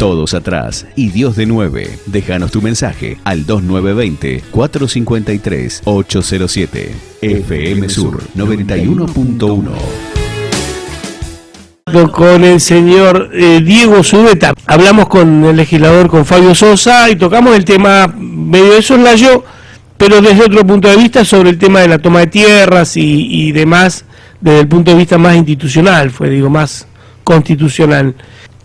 Todos atrás y Dios de 9. Déjanos tu mensaje al 2920-453-807. FM Sur 91.1. Con el señor Diego Zubeta. Hablamos con el legislador, con Fabio Sosa, y tocamos el tema medio de soslayo, pero desde otro punto de vista, sobre el tema de la toma de tierras y demás, desde el punto de vista más institucional, más constitucional.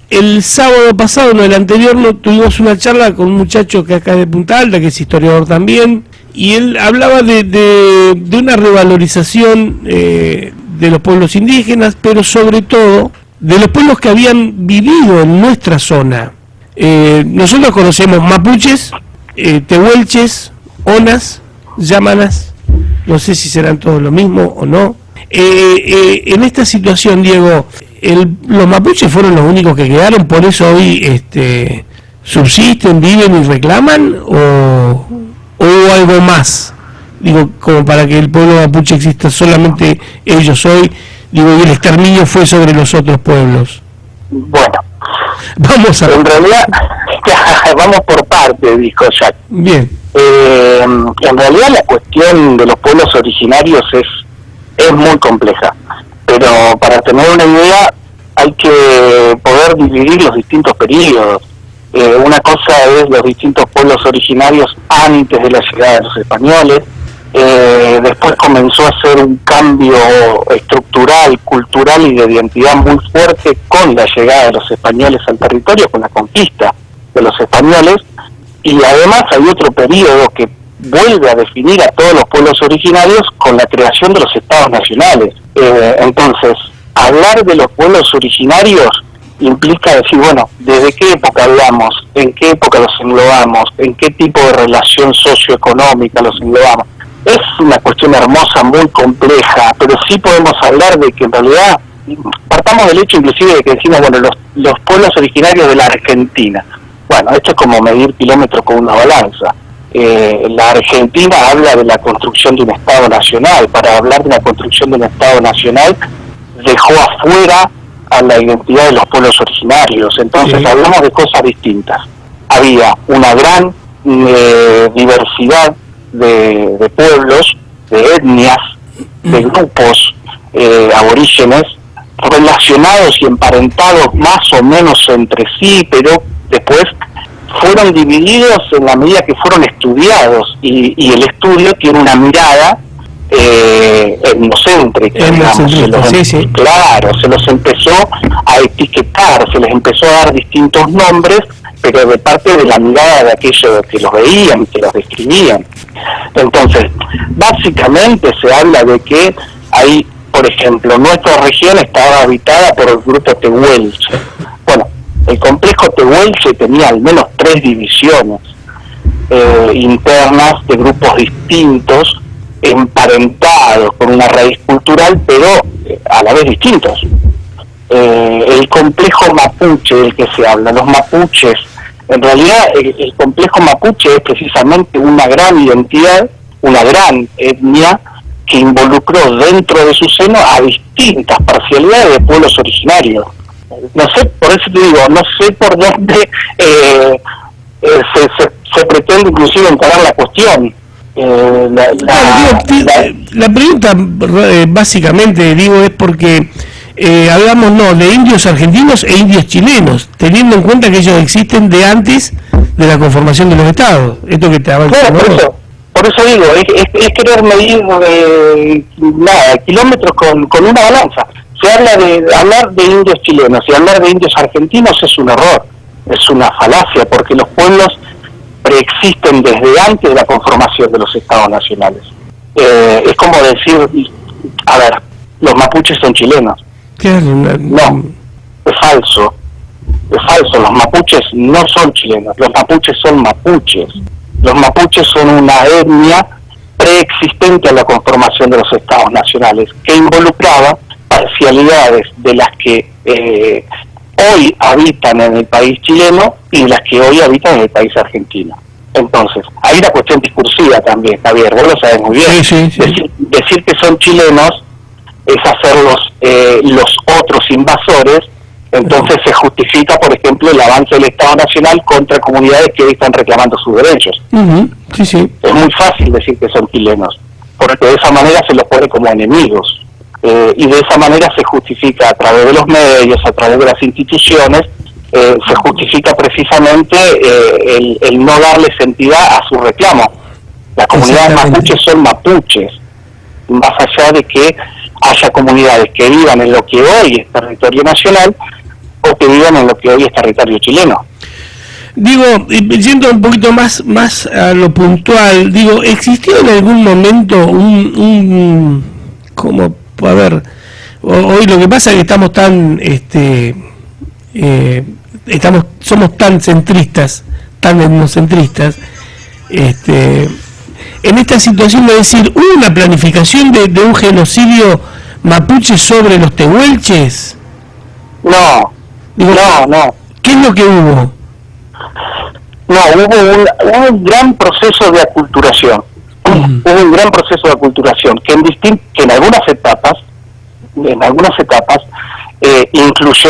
El sábado pasado, no el anterior, tuvimos una charla con un muchacho que acá es de Punta Alta, que es historiador también, y él hablaba de una revalorización de los pueblos indígenas, pero sobre todo de los pueblos que habían vivido en nuestra zona. Nosotros conocemos mapuches, tehuelches, onas, yámanas, no sé si serán todos lo mismo o no. En esta situación, Diego, los mapuches fueron los únicos que quedaron, por eso hoy subsisten, viven y reclaman, o hubo algo más, como para que el pueblo mapuche exista solamente ellos hoy, y el exterminio fue sobre los otros pueblos. Bueno, vamos a... En realidad, vamos por partes, dijo Jack. Bien. En realidad la cuestión de los pueblos originarios es muy compleja, pero para tener una idea hay que poder dividir los distintos periodos. Una cosa es los distintos pueblos originarios antes de la llegada de los españoles. Después comenzó a hacer un cambio estructural, cultural y de identidad muy fuerte con la llegada de los españoles al territorio, con la conquista de los españoles, y además hay otro periodo que vuelve a definir a todos los pueblos originarios con la creación de los estados nacionales. Entonces, hablar de los pueblos originarios implica decir, bueno, ¿desde qué época hablamos? ¿En qué época los englobamos? ¿En qué tipo de relación socioeconómica los englobamos? Es una cuestión hermosa, muy compleja, pero sí podemos hablar de que en realidad, partamos del hecho inclusive de que decimos, bueno, los pueblos originarios de la Argentina. Bueno, esto es como medir kilómetros con una balanza. La Argentina habla de la construcción de un Estado nacional. Para hablar de la construcción de un Estado nacional, dejó afuera a la identidad de los pueblos originarios. Entonces, hablamos de cosas distintas. Había una gran diversidad de pueblos, de etnias, de grupos aborígenes, relacionados y emparentados más o menos entre sí, pero después fueron divididos en la medida que fueron estudiados, y el estudio tiene una mirada etnocéntrica, digamos. Claro, se los empezó a etiquetar, se les empezó a dar distintos nombres, pero de parte de la mirada de aquellos que los veían, que los describían. Entonces, básicamente se habla de que hay, por ejemplo, nuestra región estaba habitada por el grupo tehuelche. Bueno, el complejo tehuelche tenía al menos 3 divisiones internas de grupos distintos, emparentados con una raíz cultural, pero a la vez distintos. El complejo mapuche del que se habla, los mapuches, en realidad el complejo mapuche es precisamente una gran identidad, una gran etnia que involucró dentro de su seno a distintas parcialidades de pueblos originarios. No sé, por eso te digo, no sé por dónde se pretende inclusive encarar la cuestión. La pregunta básicamente, digo, es porque hablamos de indios argentinos e indios chilenos, teniendo en cuenta que ellos existen de antes de la conformación de los estados. Esto que te avanza, por eso digo, es querer medir kilómetros con una balanza. Se habla de hablar de indios chilenos y hablar de indios argentinos es un error, es una falacia, porque los pueblos preexisten desde antes de la conformación de los estados nacionales. Es como decir, a ver, los mapuches son chilenos. No, es falso, los mapuches no son chilenos, los mapuches son mapuches. Los mapuches son una etnia preexistente a la conformación de los estados nacionales, que involucraba parcialidades de las que hoy habitan en el país chileno y las que hoy habitan en el país argentino. Entonces, hay una cuestión discursiva también, Javier, vos lo sabés muy bien. Sí. Decir que son chilenos es hacerlos los otros invasores Entonces se justifica, por ejemplo, el avance del Estado Nacional contra comunidades que hoy están reclamando sus derechos. Sí, sí. Es muy fácil decir que son chilenos, porque de esa manera se los pone como enemigos. Y de esa manera se justifica a través de los medios, a través de las instituciones, se justifica precisamente el no darles entidad a su reclamo. Las comunidades mapuches son mapuches, más allá de que haya comunidades que vivan en lo que hoy es territorio nacional o que vivan en lo que hoy es territorio chileno. Digo, yendo un poquito más a lo puntual, digo, ¿existió en algún momento como, a ver, hoy lo que pasa es que estamos tan, somos tan centristas, tan etnocentristas, en esta situación de decir, ¿hubo una planificación de un genocidio mapuche sobre los tehuelches? No, digo, no. ¿Qué es lo que hubo? No, hubo un gran proceso de aculturación. Hubo un gran proceso de aculturación que en algunas etapas incluyó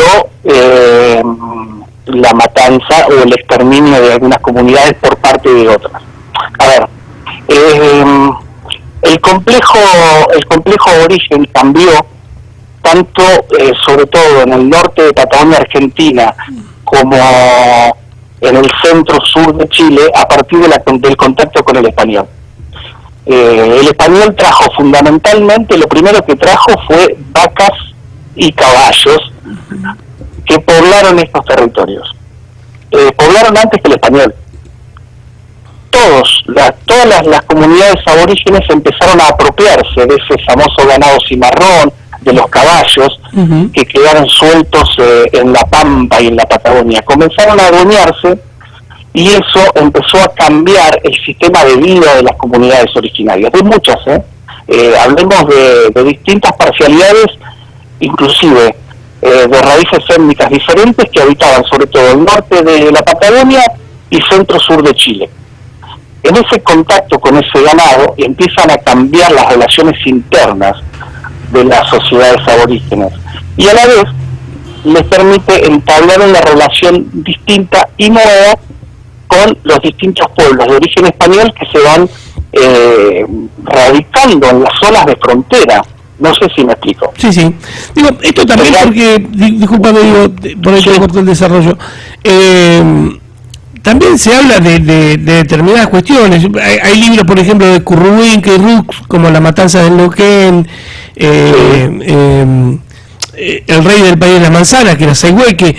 la matanza o el exterminio de algunas comunidades por parte de otras. A ver, el complejo aborigen cambió tanto, sobre todo en el norte de Patagonia Argentina, como en el centro-sur de Chile, a partir del contacto con el español. El español trajo fundamentalmente, lo primero que trajo fue vacas y caballos que poblaron estos territorios. Poblaron antes que el español. Todas las comunidades aborígenes empezaron a apropiarse de ese famoso ganado cimarrón, de los caballos que quedaron sueltos en la Pampa y en la Patagonia. Comenzaron a adueñarse y eso empezó a cambiar el sistema de vida de las comunidades originarias, de muchas, hablemos de distintas parcialidades, inclusive de raíces étnicas diferentes que habitaban sobre todo el norte de la Patagonia y centro-sur de Chile. En ese contacto con ese ganado empiezan a cambiar las relaciones internas de las sociedades aborígenes y a la vez les permite entablar una relación distinta y nueva con los distintos pueblos de origen español que se van radicando en las zonas de frontera. No sé si me explico. Sí. Digo, esto también porque, discúlpame, por ahí te corto el desarrollo. También se habla de determinadas cuestiones. Hay libros, por ejemplo, de Curruwinkel y Rux, como La matanza del Neuquén, El rey del país de las manzanas, que era Sayhueque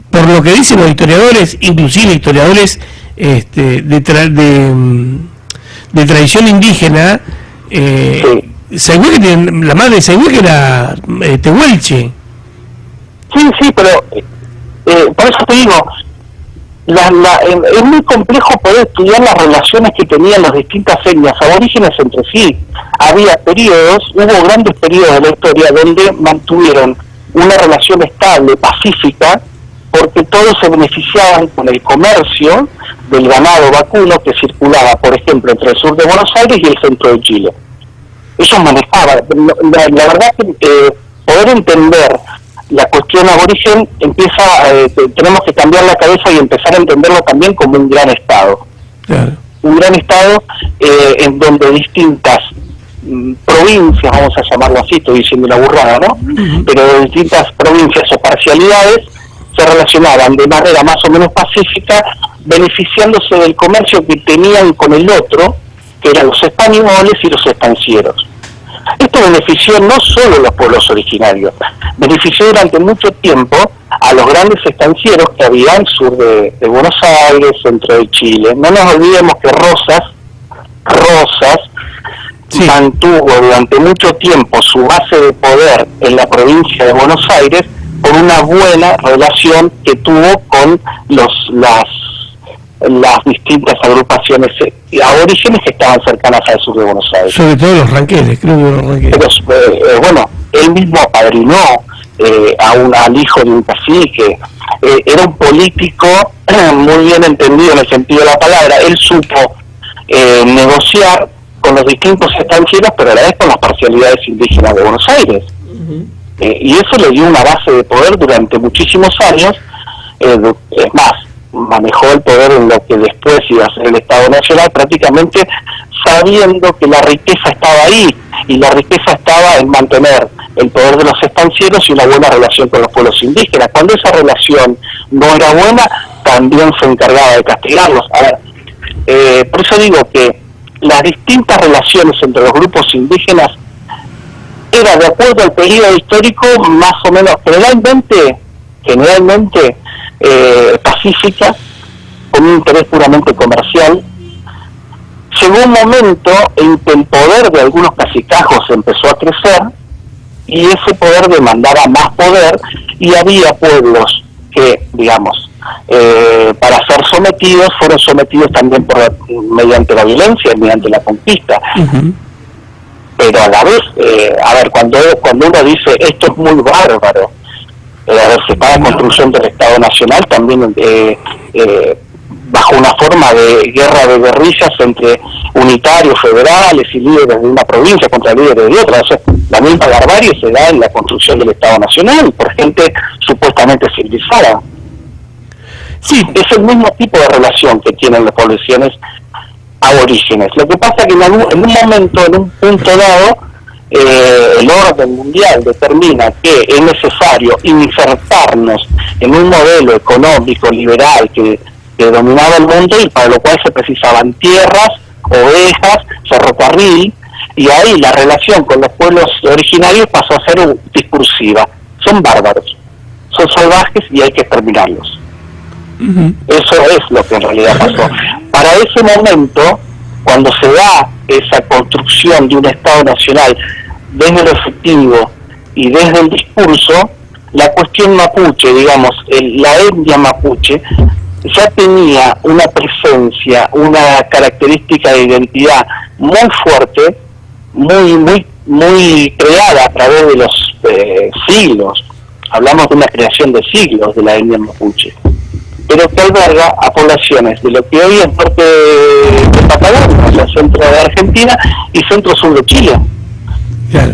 por lo que dicen los historiadores, inclusive historiadores de tradición indígena, Sayhueque, la madre de Sayhueque era tehuelche. Sí, pero por eso te digo, es muy complejo poder estudiar las relaciones que tenían las distintas etnias aborígenes entre sí. Hubo grandes periodos de la historia donde mantuvieron una relación estable, pacífica, porque todos se beneficiaban con el comercio del ganado vacuno que circulaba, por ejemplo, entre el sur de Buenos Aires y el centro de Chile. Ellos manejaban. La verdad que poder entender la cuestión aborigen tenemos que cambiar la cabeza y empezar a entenderlo también como un gran Estado. Claro. Un gran Estado en donde distintas provincias, vamos a llamarlo así, estoy diciendo una burrada, ¿no? Pero de distintas provincias o parcialidades se relacionaban de manera más o menos pacífica, beneficiándose del comercio que tenían con el otro, que eran los españoles y los estancieros. Esto benefició no solo a los pueblos originarios, benefició durante mucho tiempo a los grandes estancieros que había al sur de Buenos Aires, centro de Chile. No nos olvidemos que Rosas mantuvo durante mucho tiempo su base de poder en la provincia de Buenos Aires por una buena relación que tuvo con las distintas agrupaciones aborígenes que estaban cercanas al sur de Buenos Aires. Sobre todo los ranqueles, creo que los ranqueles. Pero, él mismo apadrinó al hijo de un cacique. Era un político muy bien entendido en el sentido de la palabra. Él supo negociar con los distintos estancieros, pero a la vez con las parcialidades indígenas de Buenos Aires. y eso le dio una base de poder durante muchísimos años. Es más, manejó el poder en lo que después iba a ser el Estado Nacional, prácticamente sabiendo que la riqueza estaba ahí, y la riqueza estaba en mantener el poder de los estancieros y una buena relación con los pueblos indígenas. Cuando esa relación no era buena, también se encargaba de castigarlos. A ver, por eso digo que las distintas relaciones entre los grupos indígenas era de acuerdo al periodo histórico más o menos generalmente pacífica, con un interés puramente comercial. Llegó un momento en que el poder de algunos cacicazgos empezó a crecer, y ese poder demandaba más poder, y había pueblos que, digamos, para ser sometidos, fueron sometidos también mediante la violencia, mediante la conquista. Uh-huh. Pero a la vez, a ver, cuando uno dice esto es muy bárbaro, a ver, se está la construcción del Estado Nacional también bajo una forma de guerra de guerrillas entre unitarios, federales y líderes de una provincia contra líderes de otra. O sea, la misma barbarie se da en la construcción del Estado Nacional por gente supuestamente civilizada. Sí, es el mismo tipo de relación que tienen las poblaciones aborígenes. Lo que pasa es que en un momento, en un punto dado, el orden mundial determina que es necesario insertarnos en un modelo económico liberal que dominaba el mundo, y para lo cual se precisaban tierras, ovejas, ferrocarril, y ahí la relación con los pueblos originarios pasó a ser discursiva. Son bárbaros, son salvajes y hay que exterminarlos. Uh-huh. Eso es lo que en realidad pasó. Para ese momento, cuando se da esa construcción de un Estado Nacional desde lo efectivo y desde el discurso, la cuestión mapuche, digamos, la etnia mapuche, ya tenía una presencia, una característica de identidad muy fuerte, muy creada a través de los siglos. Hablamos de una creación de siglos de la etnia mapuche, pero que alberga a poblaciones de lo que hoy es parte de Patagonia, o sea, centro de Argentina y centro-sur de Chile. Claro.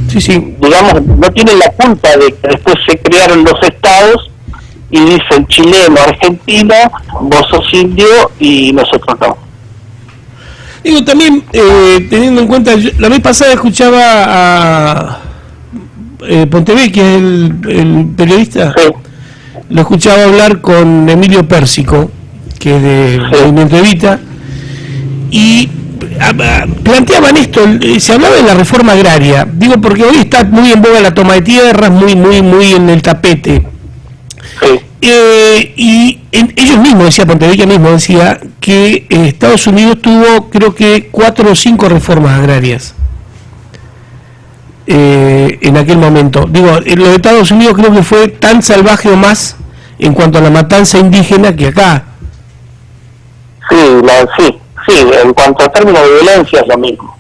Sí. Digamos, no tienen la culpa de que después se crearon los estados y dicen chileno, argentino, vos sos indio y nosotros no. Digo, también, teniendo en cuenta, la vez pasada escuchaba a Pontevecchia, el periodista, sí. Lo escuchaba hablar con Emilio Pérsico, que es de Movimiento Evita, y planteaban esto, se hablaba de la reforma agraria, digo porque hoy está muy en boga la toma de tierras, muy en el tapete. Sí. Y ellos mismos, decía Pontevecchia mismo, decía que Estados Unidos tuvo creo que 4 o 5 reformas agrarias en aquel momento. Digo, lo de Estados Unidos creo que fue tan salvaje o más en cuanto a la matanza indígena que acá. Sí, en cuanto a términos de violencia es lo mismo.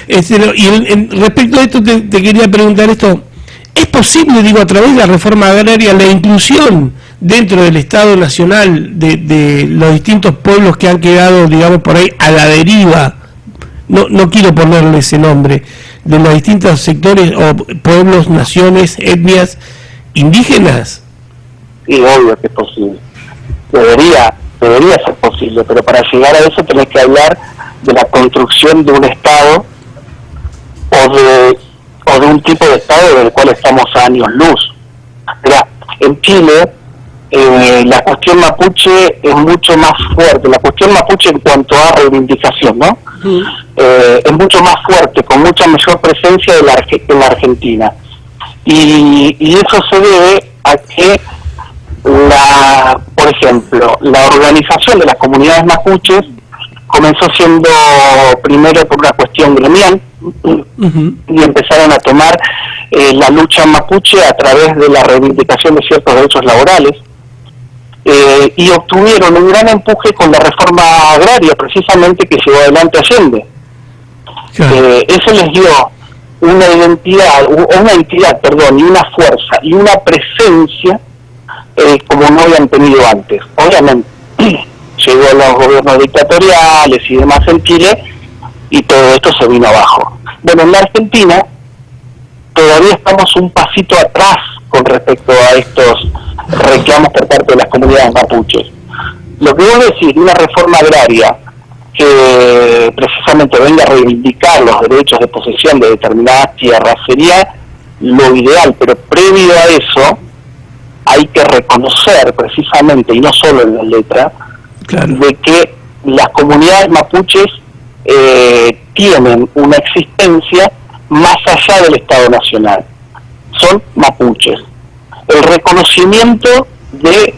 Y respecto a esto te quería preguntar esto. ¿Es posible, digo, a través de la reforma agraria, la inclusión dentro del Estado Nacional de los distintos pueblos que han quedado, digamos, por ahí a la deriva? No quiero ponerle ese nombre, de los distintos sectores o pueblos, naciones, etnias indígenas. Sí, obvio que es posible. Debería ser posible, pero para llegar a eso tenés que hablar de la construcción de un Estado o de un tipo de Estado del cual estamos a años luz. Mirá, en Chile la cuestión mapuche es mucho más fuerte, la cuestión mapuche en cuanto a reivindicación, ¿no? Es mucho más fuerte, con mucha mayor presencia en la Argentina. Y eso se debe a que por ejemplo, la organización de las comunidades mapuches comenzó siendo primero por una cuestión gremial, uh-huh, y empezaron a tomar la lucha mapuche a través de la reivindicación de ciertos derechos laborales, y obtuvieron un gran empuje con la reforma agraria, precisamente, que llevó adelante Allende. Eso les dio una entidad, y una fuerza y una presencia como no habían tenido antes. Obviamente llegó los gobiernos dictatoriales y demás en Chile y todo esto se vino abajo. Bueno, en la Argentina todavía estamos un pasito atrás con respecto a estos reclamos por parte de las comunidades mapuches. Lo que vos decís, una reforma agraria que precisamente venga a reivindicar los derechos de posesión de determinadas tierras sería lo ideal, pero previo a eso hay que reconocer precisamente, y no solo en la letra, claro, de que las comunidades mapuches tienen una existencia más allá del Estado Nacional. Son mapuches. El reconocimiento de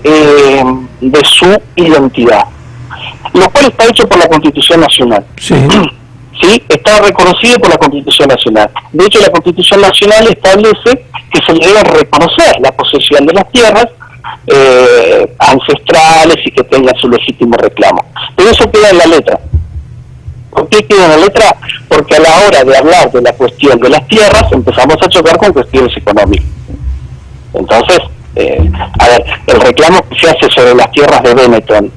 su identidad, lo cual está hecho por la Constitución Nacional. sí. ¿Sí? Está reconocido por la Constitución Nacional. De hecho, la Constitución Nacional establece que se le debe reconocer la posesión de las tierras ancestrales y que tengan su legítimo reclamo. Pero eso queda en la letra. ¿Por qué queda en la letra? Porque a la hora de hablar de la cuestión de las tierras empezamos a chocar con cuestiones económicas. Entonces, a ver, el reclamo que se hace sobre las tierras de Benetton,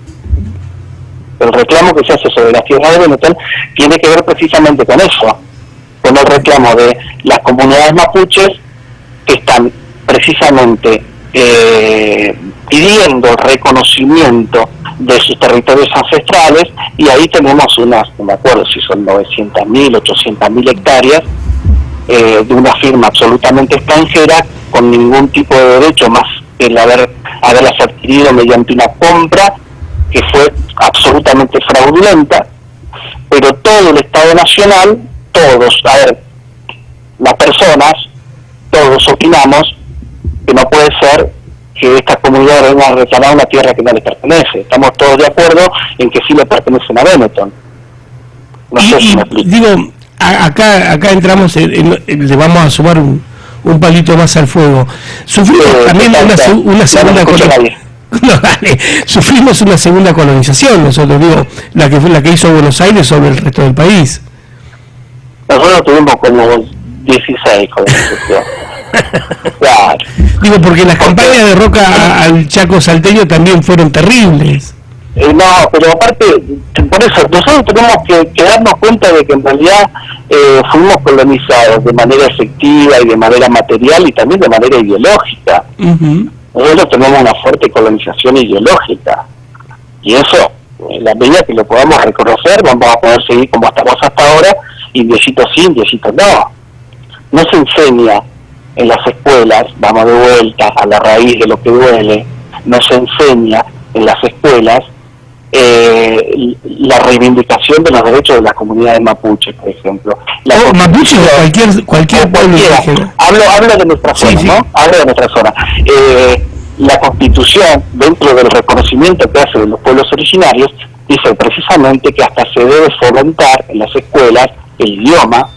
tiene que ver precisamente con eso, con el reclamo de las comunidades mapuches que están precisamente pidiendo el reconocimiento de sus territorios ancestrales, y ahí tenemos unas, no me acuerdo si son 900.000, 800.000 hectáreas de una firma absolutamente extranjera, con ningún tipo de derecho más que el haberlas adquirido mediante una compra que fue absolutamente fraudulenta, pero todo el Estado Nacional, todos, las personas, todos opinamos que no puede ser que estas comunidades vengan a reclamar una tierra que no les pertenece. Estamos todos de acuerdo en que sí le pertenecen a Benetton. No sé si me explico. Digo, acá entramos, le vamos a sumar un palito más al fuego. Sufrimos también una segunda colonización. No, dale. Sufrimos una segunda colonización, nosotros, digo, la que hizo Buenos Aires sobre el resto del país. Nosotros tuvimos como 16 colonizaciones. Claro. Digo, porque las campañas de Roca al Chaco salteño también fueron terribles. No, pero aparte, por eso, nosotros tenemos que darnos cuenta de que en realidad fuimos colonizados de manera efectiva y de manera material y también de manera ideológica. Uh-huh. Nosotros tenemos una fuerte colonización ideológica, y eso, en la medida que lo podamos reconocer, vamos a poder seguir como estamos hasta ahora, y viejitos sí, viejitos no. No se enseña en las escuelas, vamos de vuelta a la raíz de lo que duele, no se enseña en las escuelas la reivindicación de los derechos de las comunidades mapuches, por ejemplo. Mapuche o cualquier pueblo indígena. Hablo de nuestra zona, sí. ¿No? Hablo de nuestra zona. La Constitución, dentro del reconocimiento que hace de los pueblos originarios, dice precisamente que hasta se debe fomentar en las escuelas el idioma,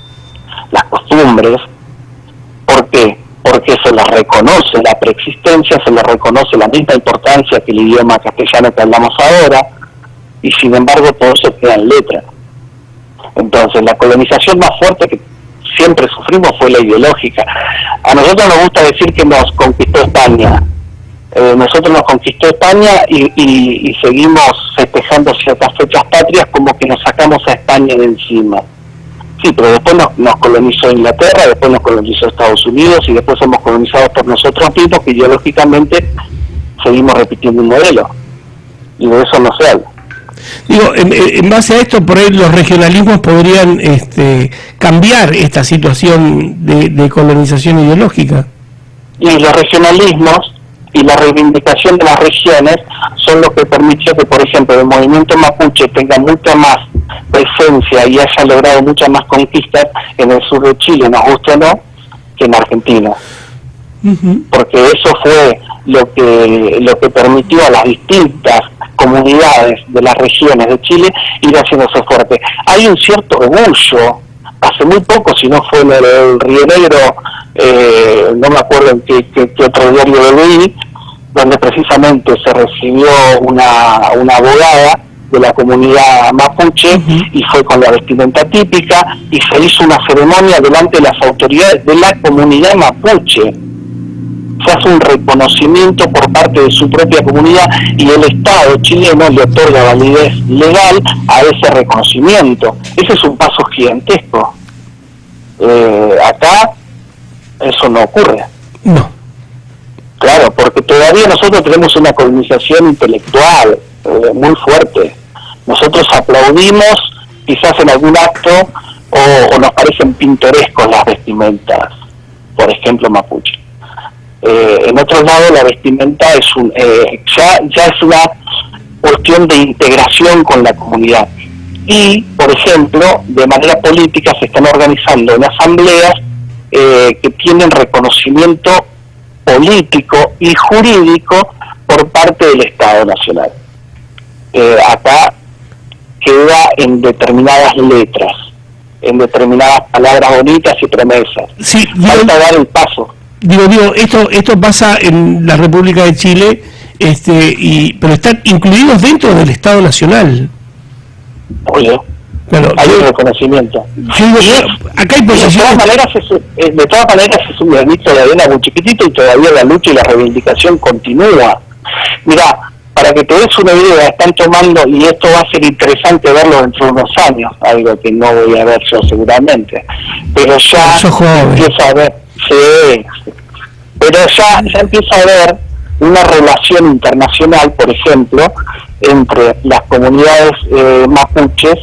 las costumbres. ¿Por qué? Porque se les reconoce la preexistencia, se les reconoce la misma importancia que el idioma castellano que hablamos ahora, y sin embargo todo eso queda en letra. Entonces, la colonización más fuerte que siempre sufrimos fue la ideológica. A nosotros nos gusta decir que nos conquistó España. Nosotros nos conquistó España y seguimos festejando ciertas fechas patrias como que nos sacamos a España de encima. Sí, pero después nos colonizó Inglaterra, después nos colonizó Estados Unidos, y después somos colonizados por nosotros mismos, que ideológicamente seguimos repitiendo un modelo, y de eso no se habla. Digo, en base a esto, por ahí los regionalismos podrían cambiar esta situación de colonización ideológica. Y los regionalismos y la reivindicación de las regiones son lo que permitió que, por ejemplo, el movimiento mapuche tenga mucha más presencia y haya logrado muchas más conquistas en el sur de Chile, nos guste o no, que en Argentina. Uh-huh. Porque eso fue lo que permitió a las distintas comunidades de las regiones de Chile ir haciéndose fuerte. Hay un cierto orgullo, hace muy poco, si no fue en el Río Negro, no me acuerdo en qué otro diario lo leí, donde precisamente se recibió una abogada de la comunidad mapuche, uh-huh, y fue con la vestimenta típica, y se hizo una ceremonia delante de las autoridades de la comunidad mapuche. Se hace un reconocimiento por parte de su propia comunidad, y el Estado chileno le otorga validez legal a ese reconocimiento. Ese es un paso gigantesco. Acá eso no ocurre. No. Claro, porque todavía nosotros tenemos una colonización intelectual muy fuerte. Nosotros aplaudimos quizás en algún acto o nos parecen pintorescos las vestimentas, por ejemplo mapuche. En otros lados la vestimenta es ya es una cuestión de integración con la comunidad. Y, por ejemplo, de manera política se están organizando en asambleas que tienen reconocimiento político y jurídico por parte del Estado Nacional. Acá queda en determinadas letras, en determinadas palabras bonitas y promesas. Sí, falta dar el paso. Digo, esto pasa en la República de Chile, pero están incluidos dentro del Estado Nacional. Oye, claro, hay un reconocimiento. Acá hay posiciones. De todas maneras es un granito de arena muy chiquitito y todavía la lucha y la reivindicación continúa. Mira, para que te des una idea, están tomando, y esto va a ser interesante verlo dentro de unos años, algo que no voy a ver yo seguramente, pero ya empieza a haber, sí, pero ya empieza a haber una relación internacional, por ejemplo, entre las comunidades mapuches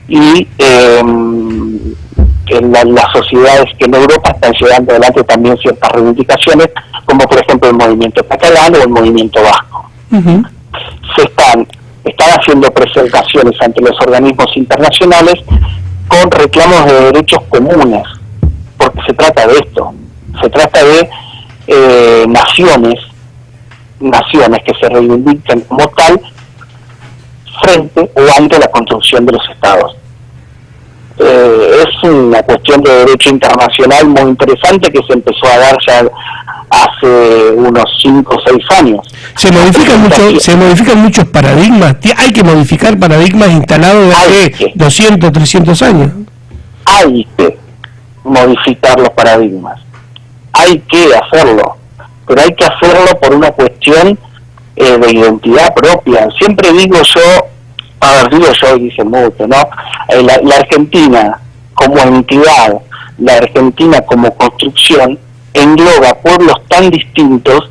y las sociedades que en Europa están llevando adelante también ciertas reivindicaciones, como por ejemplo el movimiento catalán o el movimiento vasco. Uh-huh. Están haciendo presentaciones ante los organismos internacionales con reclamos de derechos comunes, porque se trata de esto, se trata de naciones que se reivindican como tal frente o ante la construcción de los estados. Es una cuestión de derecho internacional muy interesante que se empezó a dar ya hace unos 5 o 6 años. Se modifican muchos paradigmas. Hay que modificar paradigmas instalados de hace 200, 300 años. Hay que modificar los paradigmas. Hay que hacerlo. Pero hay que hacerlo por una cuestión de identidad propia. Siempre digo yo, y dice mucho, ¿no? La Argentina como entidad, la Argentina como construcción, engloba pueblos tan distintos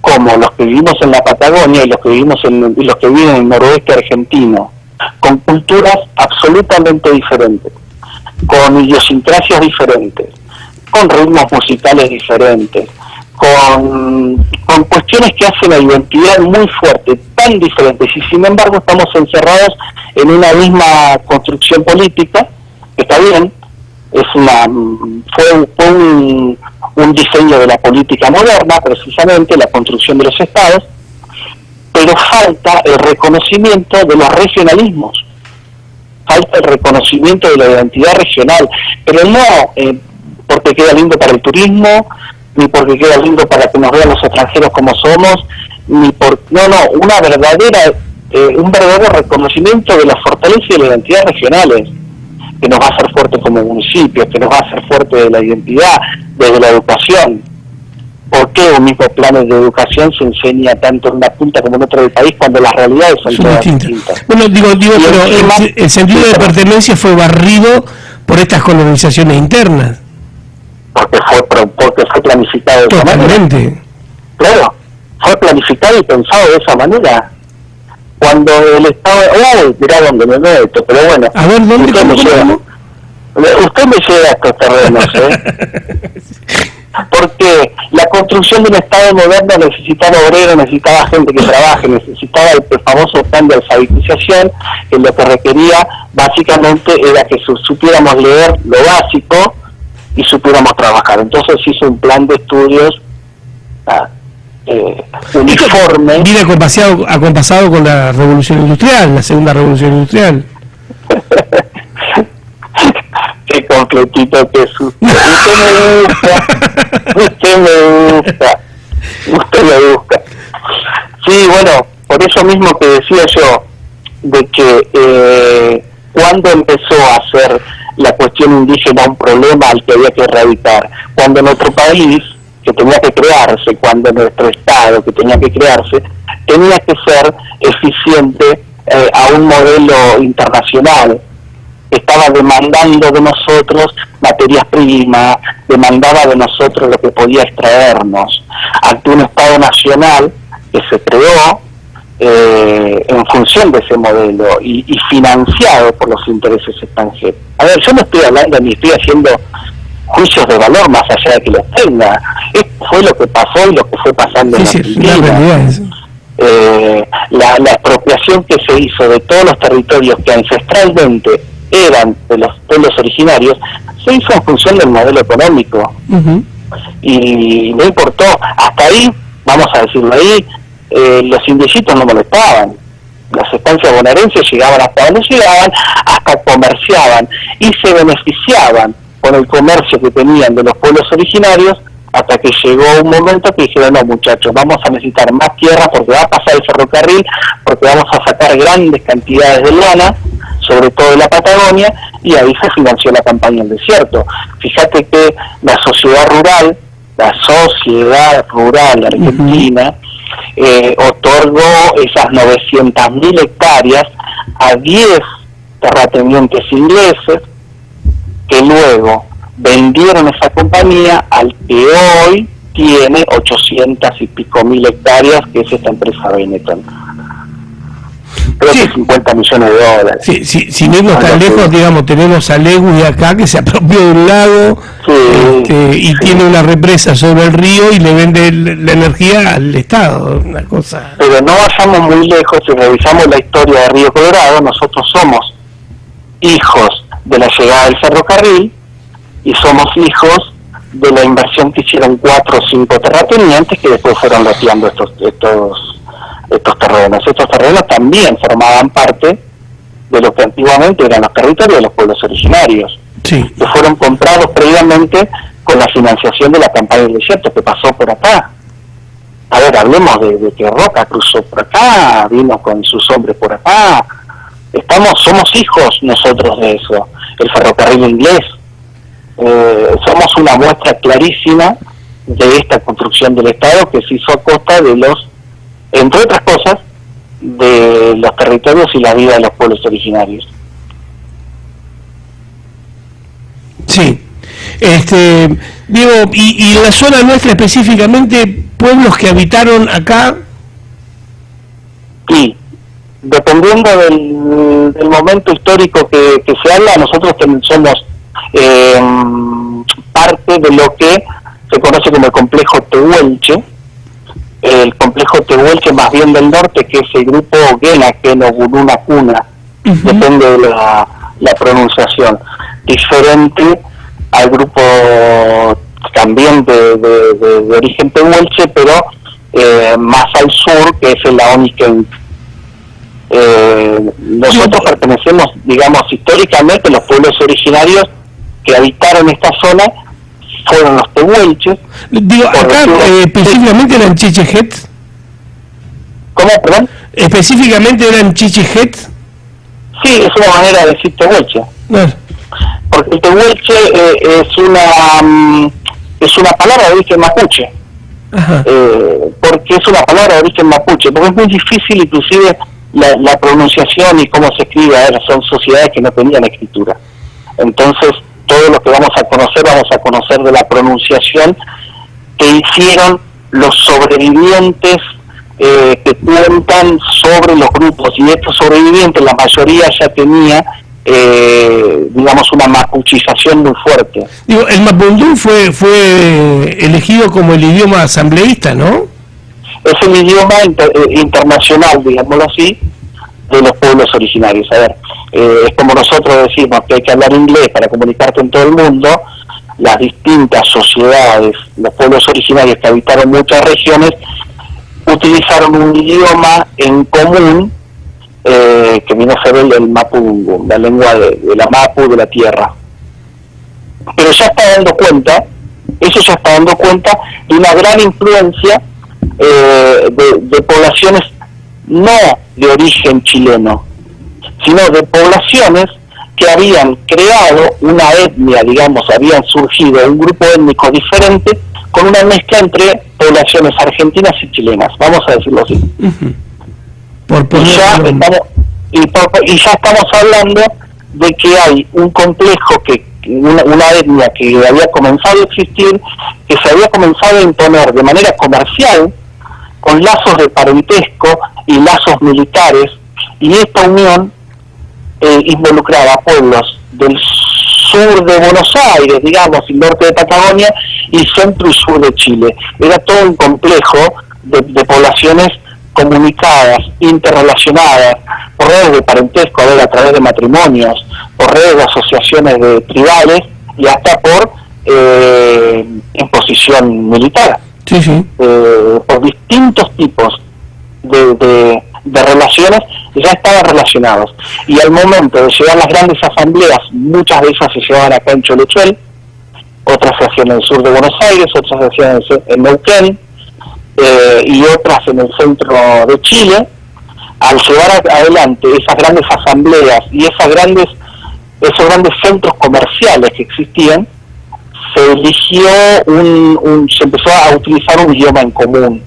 como los que vivimos en la Patagonia y los que viven en el noroeste argentino, con culturas absolutamente diferentes, con idiosincrasias diferentes, con ritmos musicales diferentes, con cuestiones que hacen la identidad muy fuerte, tan diferentes, y sin embargo estamos encerrados en una misma construcción política, que está bien, fue un diseño de la política moderna, precisamente la construcción de los estados, pero falta el reconocimiento de los regionalismos, falta el reconocimiento de la identidad regional, pero no porque queda lindo para el turismo, ni porque queda lindo para que nos vean los extranjeros como somos, un verdadero reconocimiento de la fortaleza y de la identidad regionales, que nos va a hacer fuerte como municipio, que nos va a hacer fuerte de la identidad, desde la educación. ¿Por qué un mismo plan de educación se enseña tanto en una punta como en otra del país cuando las realidades son todas distintas? Bueno, digo, pero el sentido de pertenencia fue barrido por estas colonizaciones internas. Porque fue planificado de esa manera. Claro, fue planificado y pensado de esa manera. Cuando el Estado... mirá dónde me meto, pero bueno. A ver, ¿dónde? Usted me lleva a estos terrenos, Porque la construcción de un Estado moderno necesitaba obreros, necesitaba gente que trabaje, necesitaba el famoso plan de alfabetización, que lo que requería básicamente era que supiéramos leer lo básico y supiéramos trabajar. Entonces hizo un plan de estudios uniforme. Viene acompasado con la revolución industrial, la segunda revolución industrial. Qué completito que es usted. Usted me gusta. Sí, bueno, por eso mismo que decía yo, de que cuando empezó a ser la cuestión indígena un problema al que había que erradicar, cuando nuestro país, que tenía que crearse, cuando nuestro Estado, que tenía que crearse, tenía que ser eficiente a un modelo internacional, estaba demandando de nosotros materias primas, demandaba de nosotros lo que podía extraernos. Ante un Estado nacional que se creó en función de ese modelo y financiado por los intereses extranjeros. A ver, yo no estoy hablando ni estoy haciendo juicios de valor más allá de que los tenga. Esto fue lo que pasó y lo que fue pasando en Argentina. La expropiación que se hizo de todos los territorios que ancestralmente eran de los pueblos originarios se hizo en función del modelo económico. Y no importó, hasta ahí, vamos a decirlo ahí, los indecitos no molestaban. Las estancias bonaerenses llegaban hasta donde llegaban, hasta comerciaban y se beneficiaban con el comercio que tenían de los pueblos originarios, hasta que llegó un momento que dijeron, no muchachos, vamos a necesitar más tierra porque va a pasar el ferrocarril, porque vamos a sacar grandes cantidades de lana, sobre todo de la Patagonia, y ahí se financió la campaña del desierto. Fíjate que la sociedad rural argentina, otorgó esas 900.000 hectáreas a 10 terratenientes ingleses, que luego vendieron esa compañía al que hoy tiene 800 y pico mil hectáreas, que es esta empresa Benetton. Creo que 50 millones de dólares. Sí, sin irnos tan lejos, digamos, tenemos a Legui acá, que se apropió de un lago y tiene una represa sobre el río y le vende la energía al Estado, una cosa. Pero no vayamos muy lejos, si revisamos la historia de Río Colorado, nosotros somos hijos de la llegada del ferrocarril y somos hijos de la inversión que hicieron 4 o 5 terratenientes que después fueron loteando estos terrenos. Estos terrenos también formaban parte de lo que antiguamente eran los territorios de los pueblos originarios, que fueron comprados previamente con la financiación de la campaña del desierto que pasó por acá. A ver, hablemos de que Roca cruzó por acá, vino con sus hombres por acá. Somos hijos nosotros de eso, el ferrocarril inglés. Somos una muestra clarísima de esta construcción del Estado que se hizo a costa de entre otras cosas, de los territorios y la vida de los pueblos originarios. Sí. Digo, y en la zona nuestra específicamente, pueblos que habitaron acá. Sí, dependiendo del momento histórico que se habla, nosotros somos parte de lo que se conoce como el complejo Tehuelche. El complejo Tehuelche más bien del norte, que es el grupo Guenaqueno Gununa Cuna, depende de la pronunciación, diferente al grupo también de origen Tehuelche, pero más al sur, que es el Aoniquén. Nosotros pertenecemos, digamos, históricamente, los pueblos originarios que habitaron esta zona fueron los tehuelches. Digo, acá específicamente eran chichejets. ¿Cómo, perdón? ¿Específicamente eran chichejets? Sí, es una manera de decir tehuelche. Porque el tehuelche es una palabra de origen mapuche. Porque es una palabra de origen mapuche, porque es muy difícil inclusive la pronunciación y cómo se escribe. Son sociedades que no tenían escritura. Entonces, todo lo que vamos a conocer de la pronunciación que hicieron los sobrevivientes que cuentan sobre los grupos, y estos sobrevivientes, la mayoría ya tenía, digamos, una mapuchización muy fuerte. Digo, el mapundún fue elegido como el idioma asambleísta, ¿no? Es el idioma internacional, digámoslo así, de los pueblos originarios. A ver, es como nosotros decimos que hay que hablar inglés para comunicarte en todo el mundo. Las distintas sociedades, los pueblos originarios que habitaron muchas regiones, utilizaron un idioma en común que viene a ser el mapudungun, la lengua de la mapu, de la tierra. Pero eso ya está dando cuenta de una gran influencia de poblaciones no de origen chileno, sino de poblaciones que habían creado una etnia, digamos, habían surgido un grupo étnico diferente con una mezcla entre poblaciones argentinas y chilenas, vamos a decirlo así. Y ya estamos hablando de que hay un complejo que una etnia que había comenzado a existir, que se había comenzado a imponer de manera comercial, con lazos de parentesco y lazos militares, y esta unión involucraba pueblos del sur de Buenos Aires, digamos, y norte de Patagonia, y centro y sur de Chile. Era todo un complejo de poblaciones comunicadas, interrelacionadas, por redes de parentesco, a través de matrimonios, por redes de asociaciones de tribales y hasta por imposición militar. Sí, sí. Por distintos tipos de relaciones ya estaban relacionados. Y al momento de llegar las grandes asambleas, muchas de esas se llevaban acá en Choluchuel, otras se hacían en el sur de Buenos Aires, otras se hacían en Neuquén, y otras en el centro de Chile. Al llevar adelante esas grandes asambleas y esos grandes centros comerciales que existían, se eligió se empezó a utilizar un idioma en común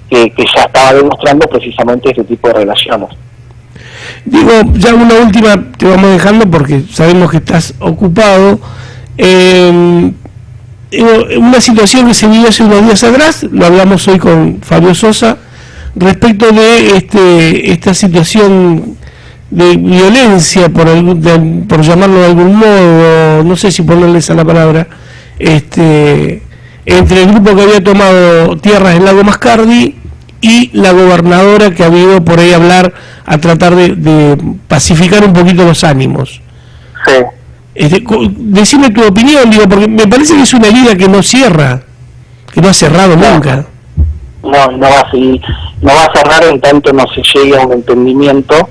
que ya estaba demostrando precisamente este tipo de relaciones. Digo, ya una última te vamos dejando porque sabemos que estás ocupado. Una situación que se vivió hace unos días atrás, lo hablamos hoy con Fabio Sosa, respecto de esta situación de violencia, por llamarlo de algún modo, no sé si ponerle esa la palabra, entre el grupo que había tomado tierras en Lago Mascardi y la gobernadora, que ha habido por ahí hablar a tratar de pacificar un poquito los ánimos. Sí. Decime tu opinión, digo, porque me parece que es una herida que no cierra, que no ha cerrado nunca. No va a cerrar en tanto no se llegue a un entendimiento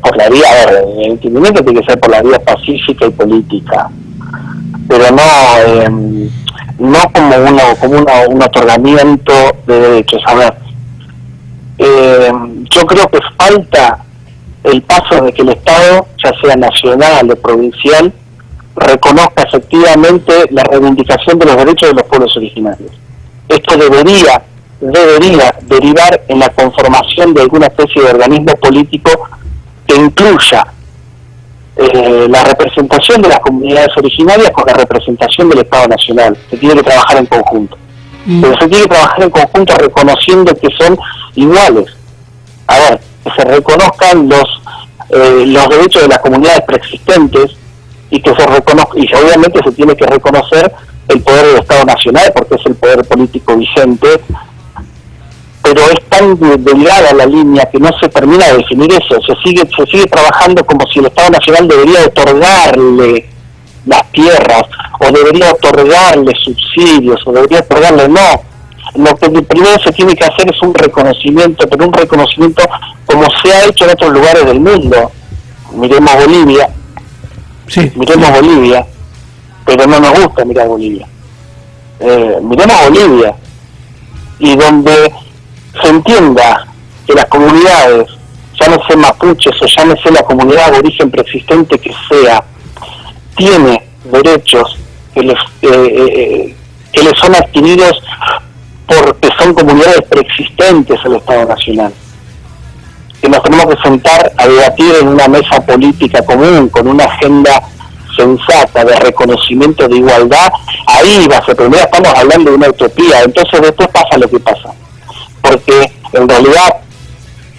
por la vía, el entendimiento tiene que ser por la vía pacífica y política, pero no como un otorgamiento de derechos. A ver, yo creo que falta el paso de que el Estado, ya sea nacional o provincial, reconozca efectivamente la reivindicación de los derechos de los pueblos originarios. Esto debería derivar en la conformación de alguna especie de organismo político que incluya la representación de las comunidades originarias con la representación del Estado Nacional. Se tiene que trabajar en conjunto. Pero se tiene que trabajar en conjunto reconociendo que son iguales. A ver, que se reconozcan los derechos de las comunidades preexistentes y que se reconozca, y obviamente se tiene que reconocer el poder del Estado Nacional porque es el poder político vigente, pero es tan delgada la línea que no se termina de definir eso. Se sigue trabajando como si el Estado Nacional debería otorgarle las tierras, o debería otorgarle subsidios, o debería otorgarle, no. Lo que primero se tiene que hacer es un reconocimiento, pero un reconocimiento como se ha hecho en otros lugares del mundo. Miremos Bolivia, Bolivia, pero no nos gusta mirar Bolivia. Miremos Bolivia, y donde se entienda que las comunidades, llámese mapuches o llámese la comunidad de origen preexistente que sea, tiene derechos que les son adquiridos porque son comunidades preexistentes al Estado Nacional, que nos tenemos que sentar a debatir en una mesa política común, con una agenda sensata de reconocimiento de igualdad. Ahí va a ser, primero estamos hablando de una utopía, entonces después pasa lo que pasa, porque en realidad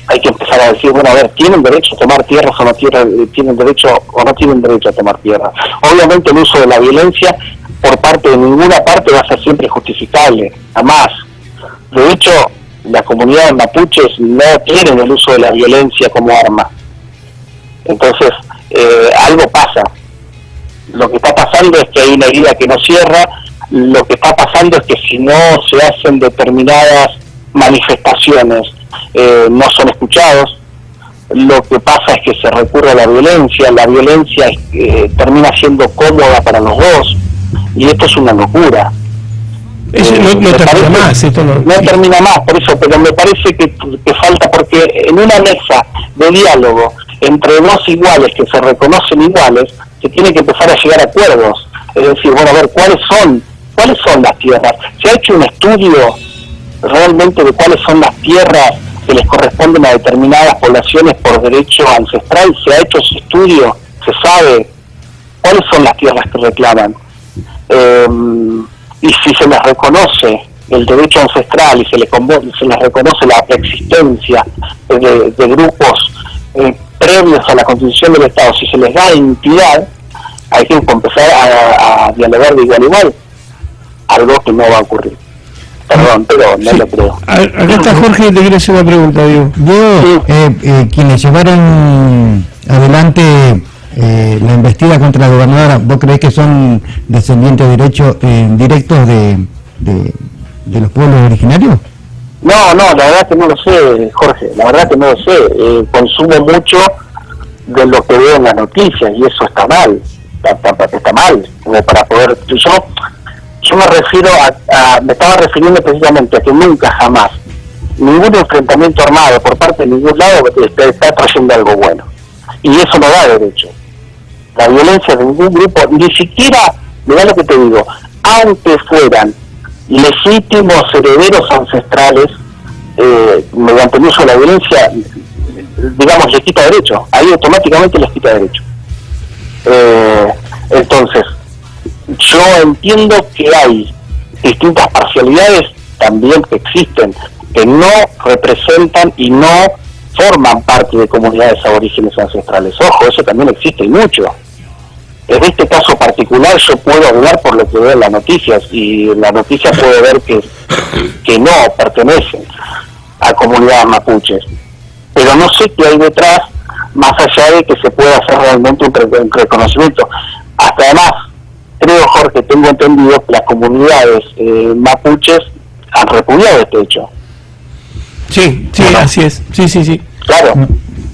hay que empezar a decir, bueno, a ver, ¿tienen derecho a tomar tierras o no tienen derecho o no tienen derecho a tomar tierras? Obviamente el uso de la violencia por parte de ninguna parte va a ser siempre justificable, jamás. De hecho, las comunidades mapuches no tienen el uso de la violencia como arma. Entonces, algo pasa. Lo que está pasando es que hay una herida que no cierra, lo que está pasando es que si no se hacen determinadas manifestaciones, no son escuchados. Lo que pasa es que se recurre a la violencia termina siendo cómoda para los dos, y esto es una locura. No termina más, esto no termina más, por eso, pero me parece que falta, porque en una mesa de diálogo entre dos iguales que se reconocen iguales, se tiene que empezar a llegar a acuerdos. Es decir, bueno, a ver, ¿cuáles son las tierras? ¿Se ha hecho un estudio realmente de cuáles son las tierras que les corresponden a determinadas poblaciones por derecho ancestral? ¿Se ha hecho ese estudio? ¿Se sabe? cuáles son las tierras que reclaman, y si se les reconoce el derecho ancestral y se les reconoce la existencia de grupos previos a la constitución del Estado, si se les da entidad, hay que empezar a dialogar de igual a igual, algo que no va a ocurrir. Perdón, pero no lo creo. Acá está Jorge, te quiere hacer una pregunta, Diego. Quienes llevaron adelante la embestida contra la gobernadora, ¿vos creés que son descendientes directos de los pueblos originarios? No, la verdad que no lo sé, Jorge, la verdad que no lo sé. Consumo mucho de lo que veo en las noticias y eso está mal, está mal, como para poder... Yo me refiero me estaba refiriendo precisamente a que nunca jamás ningún enfrentamiento armado por parte de ningún lado está trayendo algo bueno, y eso no da derecho. La violencia de ningún grupo, ni siquiera, mirá lo que te digo, aunque fueran legítimos herederos ancestrales, mediante el uso de la violencia, digamos, les quita derecho, ahí automáticamente les quita derecho. Entonces, yo entiendo que hay distintas parcialidades también que existen, que no representan y no forman parte de comunidades aborígenes ancestrales. Ojo, eso también existe y mucho. En este caso particular yo puedo hablar por lo que veo en las noticias, y en las noticias puedo ver que no pertenecen a comunidades mapuches. Pero no sé qué hay detrás, más allá de que se pueda hacer realmente un reconocimiento. Hasta además, creo, Jorge, tengo entendido que las comunidades mapuches han repudiado este hecho. Sí, ¿no? Así es. Sí. Claro.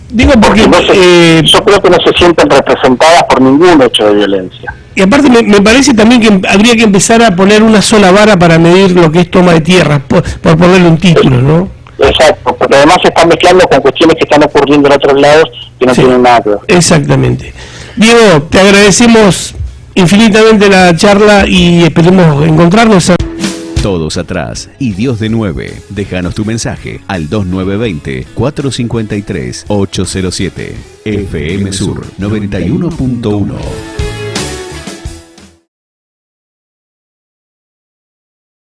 Digo porque yo creo que no se sienten representadas por ningún hecho de violencia. Y aparte me parece también que habría que empezar a poner una sola vara para medir lo que es toma de tierra, por ponerle un título, ¿no? Exacto, porque además se están mezclando con cuestiones que están ocurriendo en otros lados que no tienen nada que ver. Exactamente. Diego, te agradecemos infinitamente la charla y esperemos encontrarnos. Todos atrás y Dios de 9. Déjanos tu mensaje al 2920-453-807. FM Sur 91.1.